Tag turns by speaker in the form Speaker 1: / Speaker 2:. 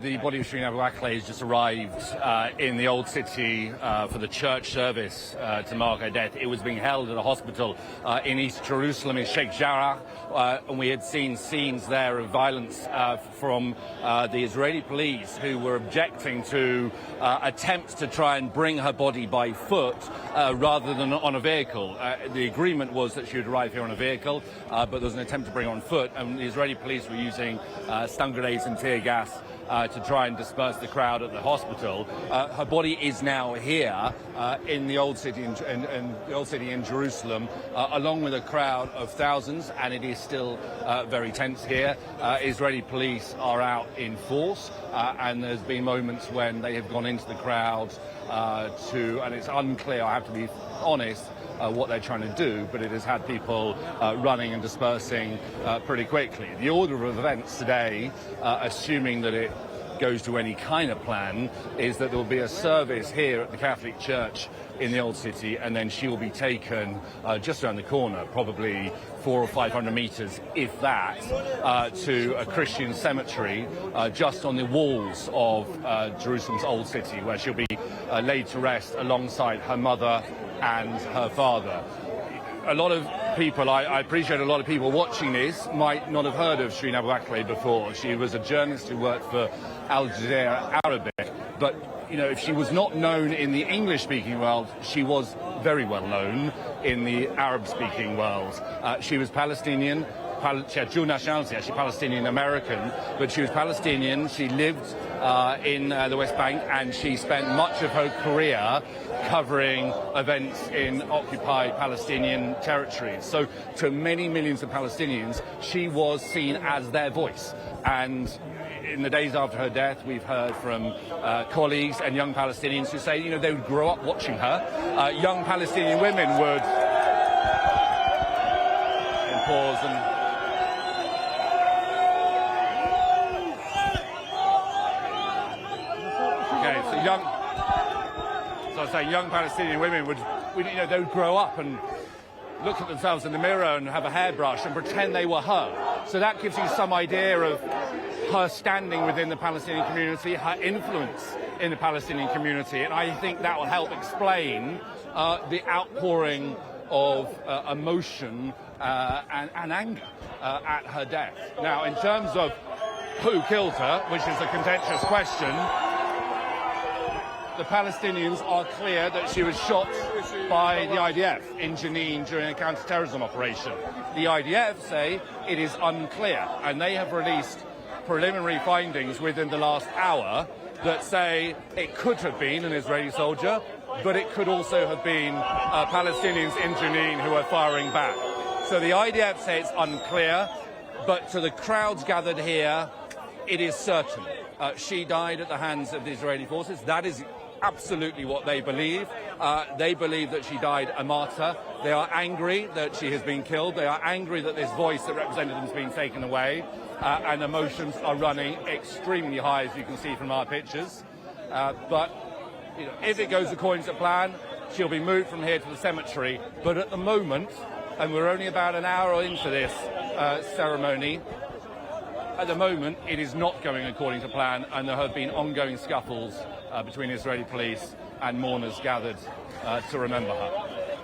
Speaker 1: The body of Shireen Abu Aqla has just arrived in the Old City for the church service to mark her death. It was being held at a hospital in East Jerusalem, in Sheikh Jarrah, and we had seen scenes there of violence from the Israeli police who were objecting to attempts to try and bring her body by foot rather than on a vehicle. The agreement was that she would arrive here on a vehicle, but there was an attempt to bring her on foot, and the Israeli police were using stun grenades and tear gas to try and disperse the crowd at the hospital. Her body is now here in the Old City in Jerusalem, along with a crowd of thousands, and it is still very tense here. Israeli police are out in force, and there's been moments when they have gone into the crowd and it's unclear, I have to be honest, what they're trying to do, but it has had people running and dispersing pretty quickly. The order of events today, assuming that it goes to any kind of plan, is that there will be a service here at the Catholic Church in the Old City, and then she will be taken just around the corner, probably 400 or 500 meters, if that, to a Christian cemetery just on the walls of Jerusalem's Old City, where she'll be laid to rest alongside her mother and her father. A lot of people, I appreciate a lot of people watching this might not have heard of Shireen Abu Aqla before. She was a journalist who worked for Jazeera Arabic, but you know, if she was not known in the English-speaking world, she was very well known in the Arab-speaking world. She was Palestinian. She had dual nationality, actually Palestinian-American, but she was Palestinian. She lived in the West Bank, and she spent much of her career covering events in occupied Palestinian territories. So to many millions of Palestinians, she was seen as their voice. And in the days after her death, we've heard from colleagues and young Palestinians who say, you know, they would grow up watching her. Young Palestinian women would pause and young Palestinian women would they would grow up and look at themselves in the mirror and have a hairbrush and pretend they were her. So that gives you some idea of her standing within the Palestinian community, her influence in the Palestinian community, and I think that will help explain the outpouring of emotion and anger at her death. Now, in terms of who killed her, which is a contentious question, the Palestinians are clear that she was shot by the IDF in Jenin during a counter-terrorism operation. The IDF say it is unclear, and they have released preliminary findings within the last hour that say it could have been an Israeli soldier, but it could also have been Palestinians in Jenin who are firing back. So the IDF say it's unclear, but to the crowds gathered here, it is certain. She died at the hands of the Israeli forces. That is absolutely what they believe. They believe that she died a martyr. They are angry that she has been killed. They are angry that this voice that represented them has been taken away. And emotions are running extremely high, as you can see from our pictures. But you know, if it goes according to plan, she'll be moved from here to the cemetery. But at the moment, and we're only about an hour into this ceremony, at the moment, it is not going according to plan, and there have been ongoing scuffles between Israeli police and mourners gathered to remember her.